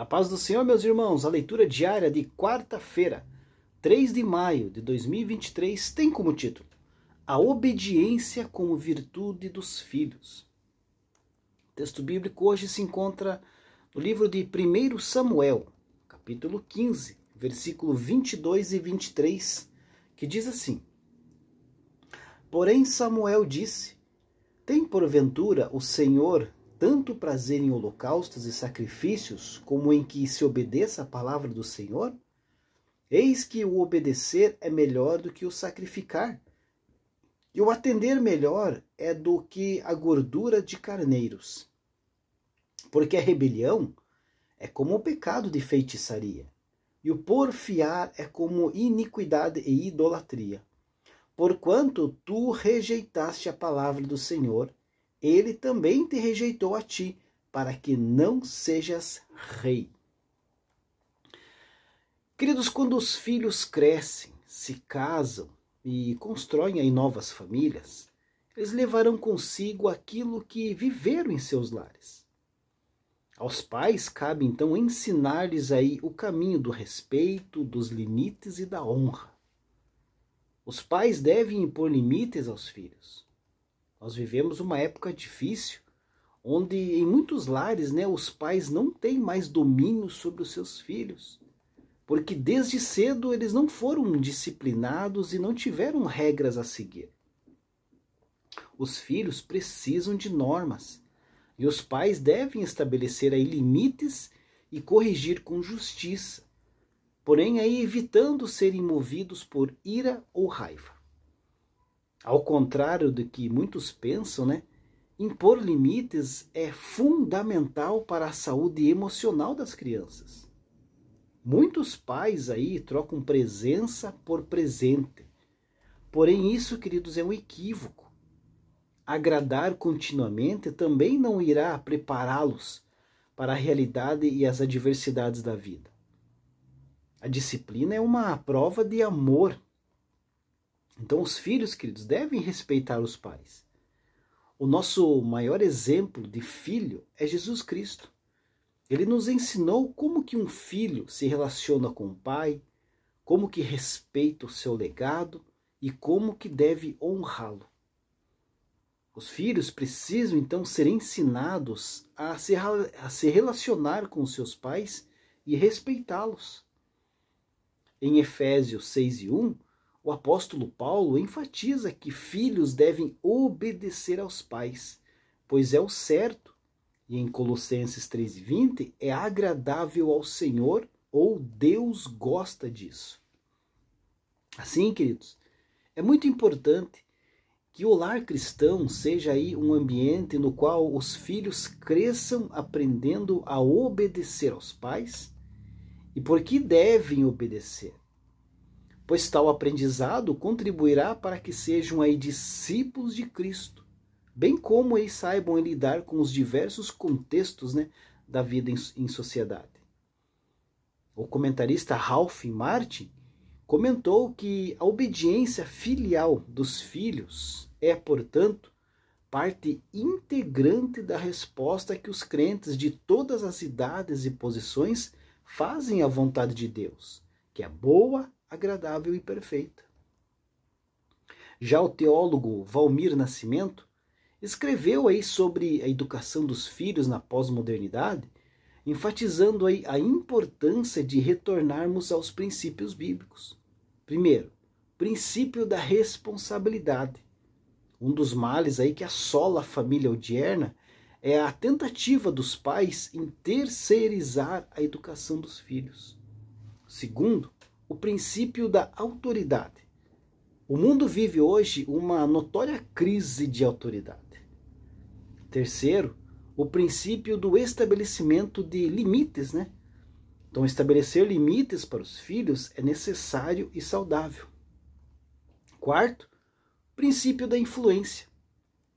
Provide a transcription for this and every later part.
A paz do Senhor, meus irmãos, a leitura diária de quarta-feira, 3 de maio de 2023, tem como título A Obediência como Virtude dos Filhos. O texto bíblico hoje se encontra no livro de 1 Samuel, capítulo 15, versículo 22 e 23, que diz assim: Porém Samuel disse: Tem porventura o Senhor tanto prazer em holocaustos e sacrifícios, como em que se obedeça a palavra do Senhor? Eis que o obedecer é melhor do que o sacrificar, e o atender melhor é do que a gordura de carneiros. Porque a rebelião é como o pecado de feitiçaria, e o porfiar é como iniquidade e idolatria. Porquanto tu rejeitaste a palavra do Senhor, ele também te rejeitou a ti, para que não sejas rei. Queridos, quando os filhos crescem, se casam e constroem aí novas famílias, eles levarão consigo aquilo que viveram em seus lares. Aos pais cabe então ensinar-lhes aí o caminho do respeito, dos limites e da honra. Os pais devem impor limites aos filhos. Nós vivemos uma época difícil, onde em muitos lares, os pais não têm mais domínio sobre os seus filhos, porque desde cedo eles não foram disciplinados e não tiveram regras a seguir. Os filhos precisam de normas, e os pais devem estabelecer aí limites e corrigir com justiça, porém aí evitando serem movidos por ira ou raiva. Ao contrário do que muitos pensam, impor limites é fundamental para a saúde emocional das crianças. Muitos pais aí trocam presença por presente. Porém, isso, queridos, é um equívoco. Agradar continuamente também não irá prepará-los para a realidade e as adversidades da vida. A disciplina é uma prova de amor. Então, os filhos, queridos, devem respeitar os pais. O nosso maior exemplo de filho é Jesus Cristo. Ele nos ensinou como que um filho se relaciona com o pai, como que respeita o seu legado e como que deve honrá-lo. Os filhos precisam, então, ser ensinados a se relacionar com os seus pais e respeitá-los. Em Efésios 6:1, o apóstolo Paulo enfatiza que filhos devem obedecer aos pais, pois é o certo. E em Colossenses 3:20, é agradável ao Senhor, ou Deus gosta disso. Assim, queridos, é muito importante que o lar cristão seja aí um ambiente no qual os filhos cresçam aprendendo a obedecer aos pais e por que devem obedecer. Pois tal aprendizado contribuirá para que sejam aí discípulos de Cristo, bem como eles saibam lidar com os diversos contextos da vida em sociedade. O comentarista Ralph Martin comentou que a obediência filial dos filhos é, portanto, parte integrante da resposta que os crentes de todas as idades e posições fazem à vontade de Deus, que é boa, agradável e perfeita. Já o teólogo Valmir Nascimento escreveu aí sobre a educação dos filhos na pós-modernidade, enfatizando aí a importância de retornarmos aos princípios bíblicos. Primeiro, princípio da responsabilidade. Um dos males aí que assola a família odierna é a tentativa dos pais em terceirizar a educação dos filhos. Segundo, o princípio da autoridade. O mundo vive hoje uma notória crise de autoridade. Terceiro, o princípio do estabelecimento de limites, Então, estabelecer limites para os filhos é necessário e saudável. Quarto, princípio da influência.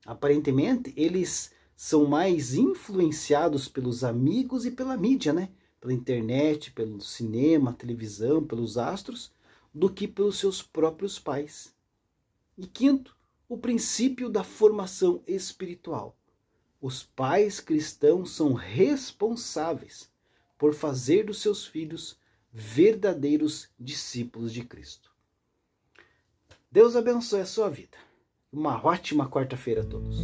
Aparentemente, eles são mais influenciados pelos amigos e pela mídia, Pela internet, pelo cinema, televisão, pelos astros, do que pelos seus próprios pais. E quinto, o princípio da formação espiritual. Os pais cristãos são responsáveis por fazer dos seus filhos verdadeiros discípulos de Cristo. Deus abençoe a sua vida. Uma ótima quarta-feira a todos.